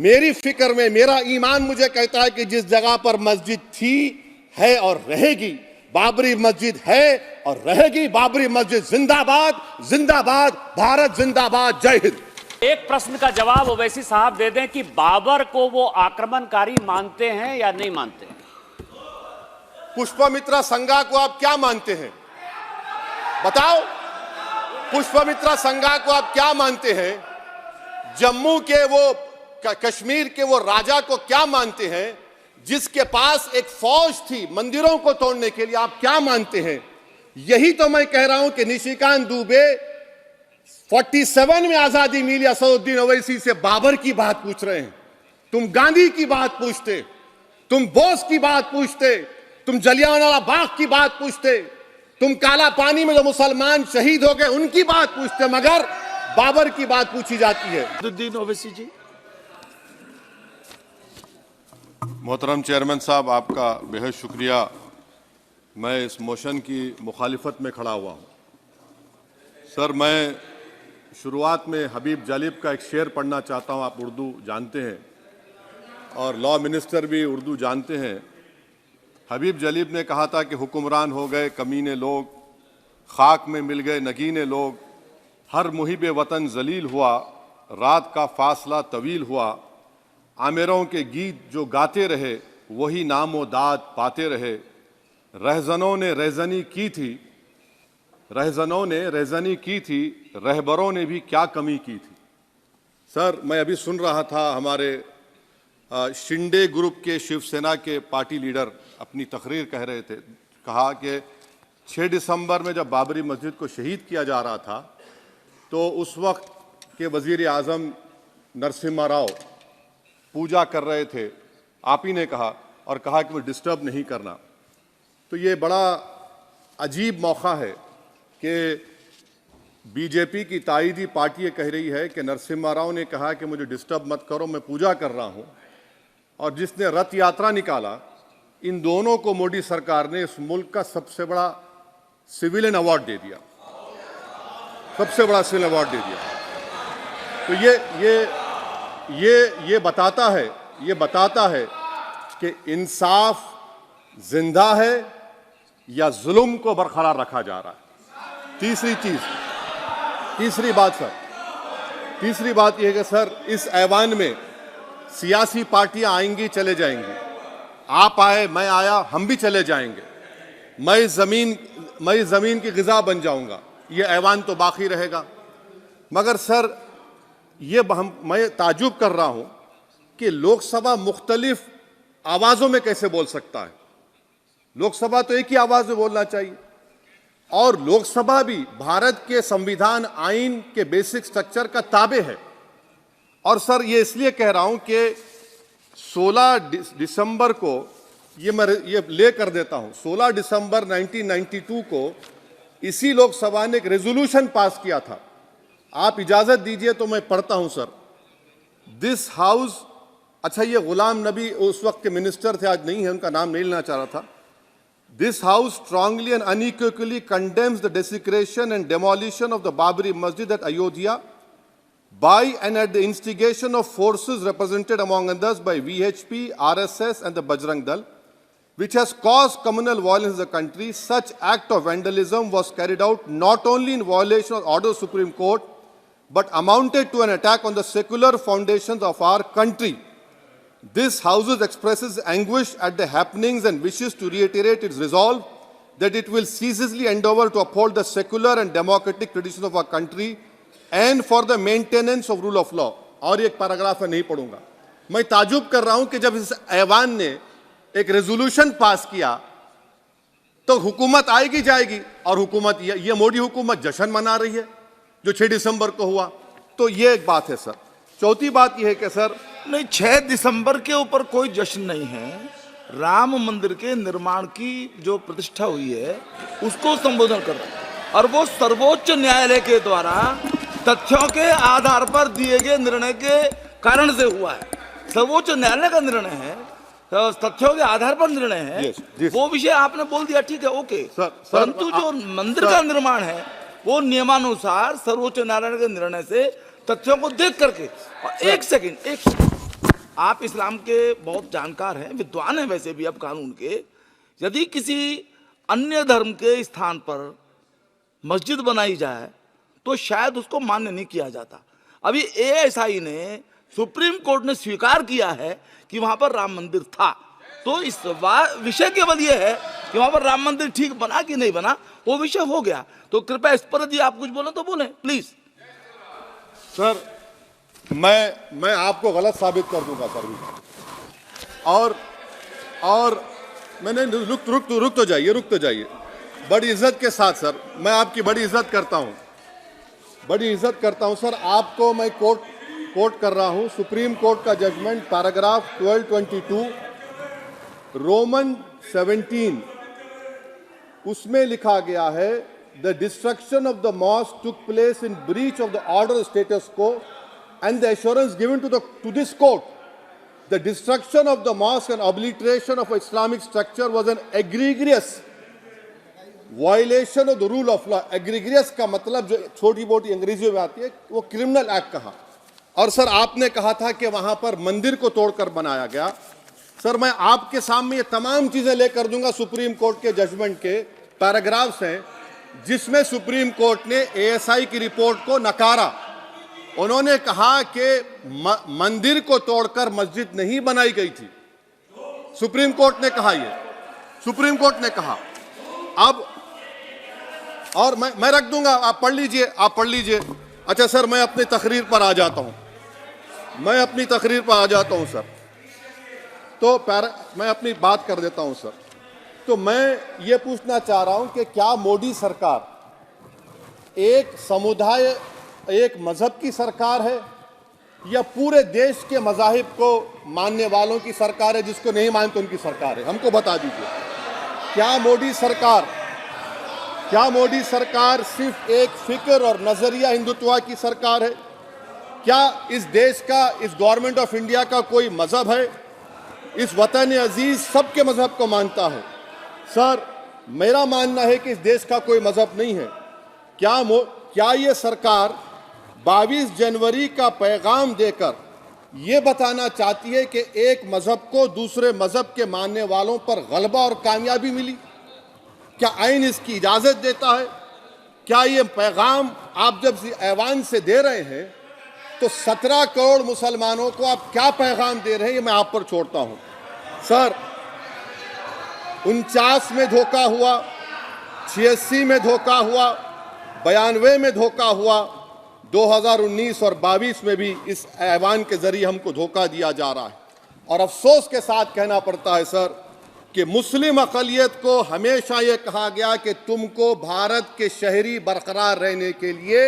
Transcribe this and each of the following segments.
मेरी फिक्र में मेरा ईमान मुझे कहता है कि जिस जगह पर मस्जिद थी, है और रहेगी, बाबरी मस्जिद है और रहेगी, बाबरी मस्जिद जिंदाबाद, जिंदाबाद, भारत जिंदाबाद, जय हिंद। एक प्रश्न का जवाब ओवैसी साहब दे दें कि बाबर को वो आक्रमणकारी मानते हैं या नहीं मानते? पुष्पमित्रा संघा को आप क्या मानते हैं? बताओ, पुष्पमित्रा संघा को आप क्या मानते हैं? जम्मू के वो कश्मीर के वो राजा को क्या मानते हैं जिसके पास एक फौज थी मंदिरों को तोड़ने के लिए? आप क्या मानते हैं? यही तो मैं कह रहा हूं कि निशिकांत दुबे 47 में आजादी मिली, असदुद्दीन ओवैसी से बाबर की बात पूछ रहे हैं। तुम गांधी की बात पूछते, तुम बोस की बात पूछते, तुम जलियांवाला बाग की बात पूछते, तुम काला पानी में जो मुसलमान शहीद हो गए उनकी बात पूछते, मगर बाबर की बात पूछी जाती है। असदुद्दीन ओवैसी जी। मोहतरम चेयरमैन साहब, आपका बेहद शुक्रिया। मैं इस मोशन की मुखालिफत में खड़ा हुआ हूं। सर, मैं शुरुआत में हबीब जालिब का एक शेर पढ़ना चाहता हूं। आप उर्दू जानते हैं और लॉ मिनिस्टर भी उर्दू जानते हैं। हबीब जालिब ने कहा था कि हुक्मरान हो गए कमीने लोग, खाक में मिल गए नगीने लोग, हर मुहिब वतन जलील हुआ, रात का फासला तवील हुआ, आमिरों के गीत जो गाते रहे वही नामो दाद पाते रहे, रहजनों ने रेजनी की थी, रहजनों ने रेजनी की थी, रहबरों ने भी क्या कमी की थी। सर, मैं अभी सुन रहा था हमारे शिंदे ग्रुप के शिवसेना के पार्टी लीडर अपनी तकरीर कह रहे थे, कहा कि 6 दिसंबर में जब बाबरी मस्जिद को शहीद किया जा रहा था तो उस वक्त के वजीर आज़म नरसिम्हा राव पूजा कर रहे थे, आप ही ने कहा, और कहा कि वो डिस्टर्ब नहीं करना। तो ये बड़ा अजीब मौका है कि बीजेपी की ताईदी पार्टी ये कह रही है कि नरसिम्हा राव ने कहा कि मुझे डिस्टर्ब मत करो, मैं पूजा कर रहा हूं, और जिसने रथ यात्रा निकाला, इन दोनों को मोदी सरकार ने इस मुल्क का सबसे बड़ा सिविलियन अवार्ड दे दिया, सबसे बड़ा सिविल अवार्ड दे दिया। तो ये बताता है कि इंसाफ जिंदा है या जुल्म को बरकरार रखा जा रहा है। तीसरी बात यह है कि सर, इस ऐवान में सियासी पार्टियां आएंगी, चले जाएंगी, आप आए, मैं आया, हम भी चले जाएंगे, मैं जमीन की ग़िज़ा बन जाऊंगा, ये ऐवान तो बाकी रहेगा। मगर सर, मैं ताजुब कर रहा हूं कि लोकसभा मुख्तलिफ आवाजों में कैसे बोल सकता है? लोकसभा तो एक ही आवाज में बोलना चाहिए, और लोकसभा भी भारत के संविधान आइन के बेसिक स्ट्रक्चर का ताबे है। और सर, ये इसलिए कह रहा हूं कि 16 दिसंबर को ये ले कर देता हूं, 16 दिसंबर 1992 को इसी लोकसभा ने एक रेजोल्यूशन पास किया था। आप इजाजत दीजिए तो मैं पढ़ता हूं सर। दिस हाउस, अच्छा, ये गुलाम नबी उस वक्त के मिनिस्टर थे, आज नहीं है, उनका नाम नहीं लेना चाह रहा था। This house strongly and unequivocally condemns the desecration and demolition of the Babri Masjid at Ayodhya by and at the instigation of forces represented among others by VHP, RSS and the Bajrang Dal, which has caused communal violence in the country. Such act of vandalism was carried out not only in violation of order of Supreme Court, but amounted to an attack on the secular foundations of our country. This House expresses anguish at the happenings and wishes to reiterate its resolve that it will ceaselessly endeavor to uphold the secular and democratic traditions of our country and for the maintenance of rule of law. और एक paragraph है, नहीं पढ़ूंगा। मैं ताजुब कर रहा हूं कि जब इस ऐवान ने एक रेजोल्यूशन पास किया तो हुकूमत आएगी जाएगी, और हुकूमत ये मोदी हुकूमत जश्न मना रही है जो 6 दिसंबर को हुआ। तो ये एक बात है सर। चौथी बात यह है कि सर, नहीं, 6 दिसंबर के ऊपर कोई जश्न नहीं है। राम मंदिर के निर्माण की जो प्रतिष्ठा हुई है उसको संबोधन कर रहा है, और वो सर्वोच्च न्यायालय के द्वारा तथ्यों के आधार पर दिए गए निर्णय के कारण से हुआ है। सर्वोच्च न्यायालय का निर्णय है, तो तथ्यों के आधार पर निर्णय है। वो विषय आपने बोल दिया, ठीक है, ओके, परंतु जो मंदिर का निर्माण है वो नियमानुसार सर्वोच्च न्यायालय के निर्णय से तथ्यों को देख करके। एक सेकंड आप इस्लाम के बहुत जानकार हैं, विद्वान हैं वैसे भी अब कानून के। यदि किसी अन्य धर्म के स्थान पर मस्जिद बनाई जाए तो शायद उसको मान्य नहीं किया जाता। अभी एएसआई ने, सुप्रीम कोर्ट ने स्वीकार किया है कि वहां पर राम मंदिर था। तो इस विषय केवल ये है कि वहां पर राम मंदिर ठीक बना कि नहीं बना, वो विषय हो गया। तो कृपया इस पर यदि आप कुछ बोले तो बोलें प्लीज। सर, मैं आपको गलत साबित कर दूंगा सर। और मैंने रुक तो जाइए। बड़ी इज्जत के साथ सर, मैं आपकी बड़ी इज्जत करता हूं सर। आपको मैं कोट कर रहा हूं सुप्रीम कोर्ट का जजमेंट, पैराग्राफ 1222 रोमन 17, उसमें लिखा गया है the destruction of the mosque took place in breach of the order status को and the assurance given to this court, the destruction of the mosque and obliteration of Islamic structure was an egregious violation of the rule of law. Egregious का मतलब जो छोटी मोटी अंग्रेजी में आती है वो क्रिमिनल एक्ट कहा। और सर आपने कहा था कि वहां पर मंदिर को तोड़कर बनाया गया। सर मैं आपके सामने ये तमाम चीजें लेकर दूंगा, सुप्रीम कोर्ट के जजमेंट के पैराग्राफ्स हैं जिसमें सुप्रीम कोर्ट ने एएसआई की रिपोर्ट को नकारा। उन्होंने कहा कि मंदिर को तोड़कर मस्जिद नहीं बनाई गई थी। सुप्रीम कोर्ट ने कहा अब, और मैं रख दूंगा, आप पढ़ लीजिए। अच्छा सर, मैं अपनी तकरीर पर आ जाता हूं सर। तो मैं अपनी बात कर देता हूं सर। तो मैं ये पूछना चाह रहा हूं कि क्या मोदी सरकार एक समुदाय, एक मजहब की सरकार है या पूरे देश के मजाहिब को मानने वालों की सरकार है? जिसको नहीं मानते उनकी सरकार है? हमको बता दीजिए। क्या मोदी सरकार सिर्फ एक फिक्र और नजरिया हिंदुत्व की सरकार है? क्या इस देश का, इस गवर्नमेंट ऑफ इंडिया का कोई मजहब है? इस वतन अजीज सबके मजहब को मानता है। सर मेरा मानना है कि इस देश का कोई मजहब नहीं है। क्या ये सरकार 22 जनवरी का पैगाम देकर यह बताना चाहती है कि एक मजहब को दूसरे मजहब के मानने वालों पर गलबा और कामयाबी मिली? क्या आइन इसकी इजाजत देता है? क्या ये पैगाम आप जब ऐवान से दे रहे हैं तो 17 करोड़ मुसलमानों को आप क्या पैगाम दे रहे हैं, ये मैं आप पर छोड़ता हूं। सर 49 में धोखा हुआ, 86 में धोखा हुआ, 92 में धोखा हुआ, 2019 और 22 में भी इस ऐवान के जरिए हमको धोखा दिया जा रहा है। और अफसोस के साथ कहना पड़ता है सर कि मुस्लिम अक़लियत को हमेशा ये कहा गया कि तुमको भारत के शहरी बरकरार रहने के लिए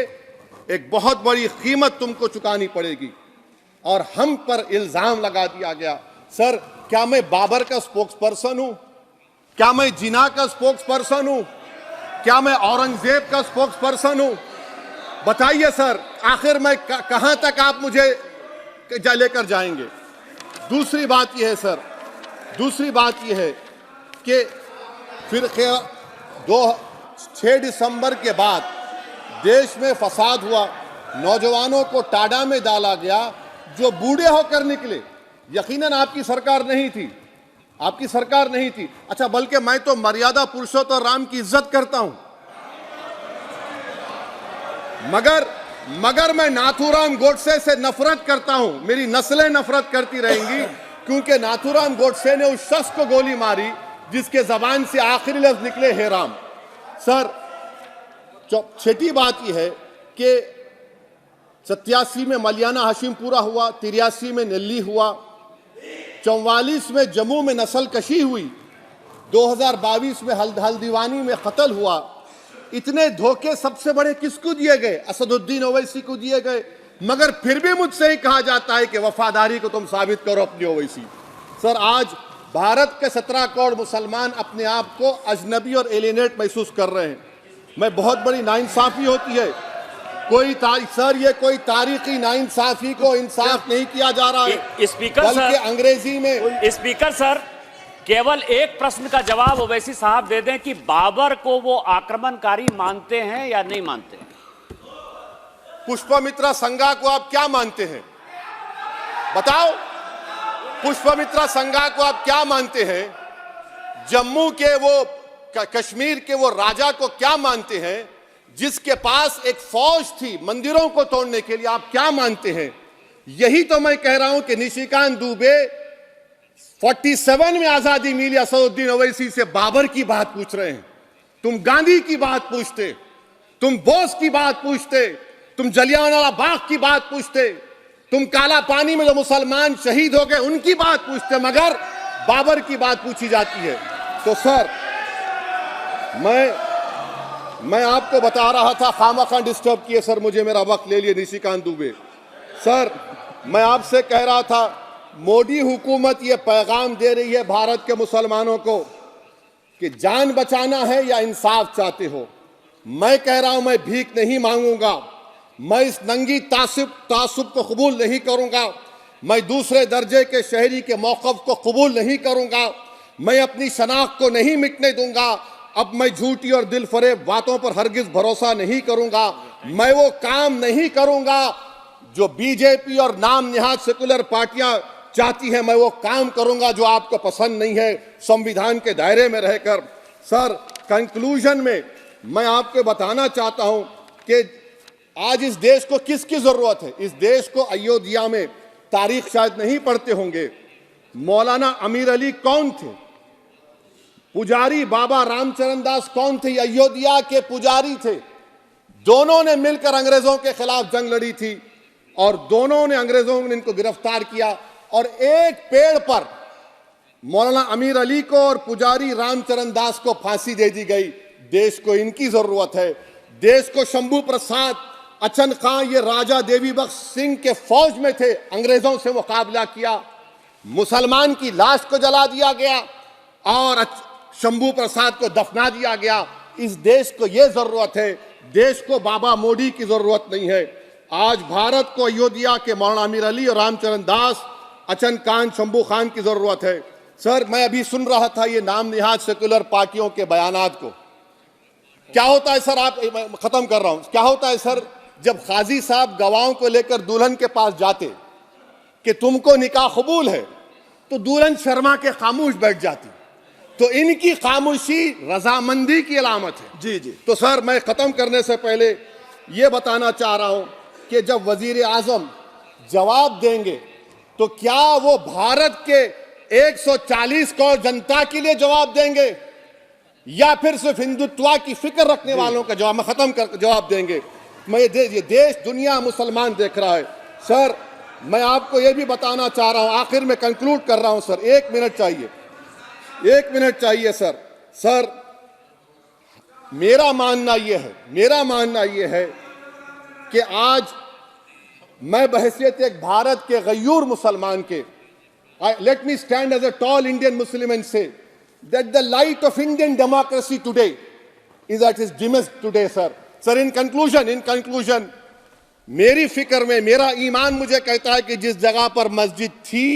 एक बहुत बड़ी कीमत तुमको चुकानी पड़ेगी, और हम पर इल्ज़ाम लगा दिया गया। सर क्या मैं बाबर का स्पोक्स पर्सन हूं? क्या मैं जिना का स्पोक्स पर्सन हूं? क्या मैं औरंगजेब का स्पोक्स पर्सन हूं? बताइए सर, आखिर मैं कहां तक आप मुझे लेकर जाएंगे? दूसरी बात यह है सर, दूसरी बात यह है कि फिर 6 दिसंबर के बाद देश में फसाद हुआ, नौजवानों को टाडा में डाला गया जो बूढ़े होकर निकले। यकीनन आपकी सरकार नहीं थी, आपकी सरकार नहीं थी। अच्छा, बल्कि मैं तो मर्यादा पुरुषोत्तम राम की इज्जत करता हूं, मगर मैं नाथूराम गोडसे से नफरत करता हूं। मेरी नस्लें नफरत करती रहेंगी क्योंकि नाथूराम गोडसे ने उस शख्स को गोली मारी जिसके जबान से आखिरी लफ्ज निकले हे राम। सर छठी बात यह है कि 87 में मलियाना हाशिमपुरा हुआ, 83 में नेल्ली हुआ, 44 में जम्मू में नस्ल कशी हुई, 2022 में हल्दीवानी में कत्ल हुआ। इतने धोखे सबसे बड़े किसको दिए गए? असदुद्दीन ओवैसी को दिए गए। मगर फिर भी मुझसे ही कहा जाता है कि वफादारी को तुम साबित करो अपनी ओवैसी। सर आज भारत के 17 करोड़ मुसलमान अपने आप को अजनबी और एलिनेट महसूस कर रहे हैं। मैं बहुत बड़ी नाइंसाफी होती है सर, ये कोई तारीखी नाइंसाफी को इंसाफ नहीं किया जा रहा है। स्पीकर बल्कि अंग्रेजी में स्पीकर सर केवल एक प्रश्न का जवाब ओवैसी साहब दे दें कि बाबर को वो आक्रमणकारी मानते हैं या नहीं मानते? पुष्पमित्रा संगा को आप क्या मानते हैं? बताओ। पुष्पमित्रा संघा को आप क्या मानते हैं? जम्मू के वो कश्मीर के वो राजा को क्या मानते हैं जिसके पास एक फौज थी मंदिरों को तोड़ने के लिए? आप क्या मानते हैं? यही तो मैं कह रहा हूं कि निशिकांत दुबे 47 में आजादी मिली असदुद्दीन ओवैसी से बाबर की बात पूछ रहे हैं। तुम गांधी की बात पूछते, तुम बोस की बात पूछते, तुम जलियांवाला बाग की बात पूछते, तुम काला पानी में जो मुसलमान शहीद हो गए उनकी बात पूछते, मगर बाबर की बात पूछी जाती है। तो सर मैं आपको बता रहा था, खामखा डिस्टर्ब किए सर, मुझे मेरा वक्त ले लिए निशिकांत दुबे। सर मैं आपसे कह रहा था, मोदी हुकूमत ये पैगाम दे रही है भारत के मुसलमानों को कि जान बचाना है या इंसाफ चाहते हो। मैं कह रहा हूं मैं भीख नहीं मांगूंगा, मैं इस नंगी तासुब को कबूल नहीं करूंगा, मैं दूसरे दर्जे के शहरी के मौक़िफ़ को कबूल नहीं करूंगा, मैं अपनी शनाख्त को नहीं मिटने दूंगा। अब मैं झूठी और दिल फरेब बातों पर हरगिज भरोसा नहीं करूंगा। मैं वो काम नहीं करूंगा जो बीजेपी और नाम निहाद सेकुलर पार्टियां चाहती हैं। मैं वो काम करूंगा जो आपको पसंद नहीं है, संविधान के दायरे में रहकर। सर कंक्लूजन में मैं आपको बताना चाहता हूं कि आज इस देश को किसकी जरूरत है? इस देश को अयोध्या में, तारीख शायद नहीं पढ़ते होंगे, मौलाना अमीर अली कौन थे? पुजारी बाबा रामचरण दास कौन थे? अयोध्या के पुजारी थे। दोनों ने मिलकर अंग्रेजों के खिलाफ जंग लड़ी थी और दोनों ने, अंग्रेजों ने इनको गिरफ्तार किया और एक पेड़ पर मौलाना अमीर अली को और पुजारी रामचरण दास को फांसी दे दी गई। देश को इनकी जरूरत है। देश को शंभू प्रसाद, अचन खां, ये राजा देवी बख्श सिंह के फौज में थे, अंग्रेजों से मुकाबला किया, मुसलमान की लाश को जला दिया गया और शंभू प्रसाद को दफना दिया गया। इस देश को यह जरूरत है, देश को बाबा मोदी की जरूरत नहीं है। आज भारत को अयोध्या के मौलाना अमीर अली और रामचरण दास, अचन खान, शंभू खान की जरूरत है। सर मैं अभी सुन रहा था ये नाम निहाद सेकुलर पार्टियों के बयानात को। क्या होता है सर, आप, खत्म कर रहा हूं, क्या होता है सर, जब काजी साहब गवाहों को लेकर दुल्हन के पास जाते कि तुमको निकाह कबूल है, तो दुल्हन शर्मा के खामोश बैठ जाती। तो इनकी खामोशी रजामंदी की अलामत है। जी जी। तो सर मैं खत्म करने से पहले ये बताना चाह रहा हूं कि जब वजीर आजम जवाब देंगे तो क्या वो भारत के 140 करोड़ जनता के लिए जवाब देंगे या फिर सिर्फ हिंदुत्व की फिक्र रखने वालों का जवाब, मैं खत्म कर जवाब देंगे? मैं ये देश, दुनिया, मुसलमान देख रहा है। सर मैं आपको ये भी बताना चाह रहा हूं, आखिर में कंक्लूड कर रहा हूं सर, 1 मिनट चाहिए, 1 मिनट चाहिए सर। सर मेरा मानना यह है कि आज मैं बहैसियत एक भारत के गयूर मुसलमान के, let me stand as a tall Indian Muslim and say that the light of Indian democracy today is at its dimmest today, sir. Sir, in conclusion, मेरी फिक्र में, मेरा ईमान मुझे कहता है कि जिस जगह पर मस्जिद थी,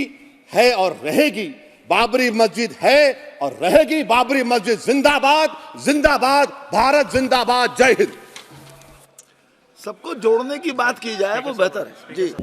है और रहेगी, बाबरी मस्जिद है और रहेगी, बाबरी मस्जिद जिंदाबाद, जिंदाबाद, भारत जिंदाबाद, जय हिंद। सबको जोड़ने की बात की जाए वो बेहतर है। जी।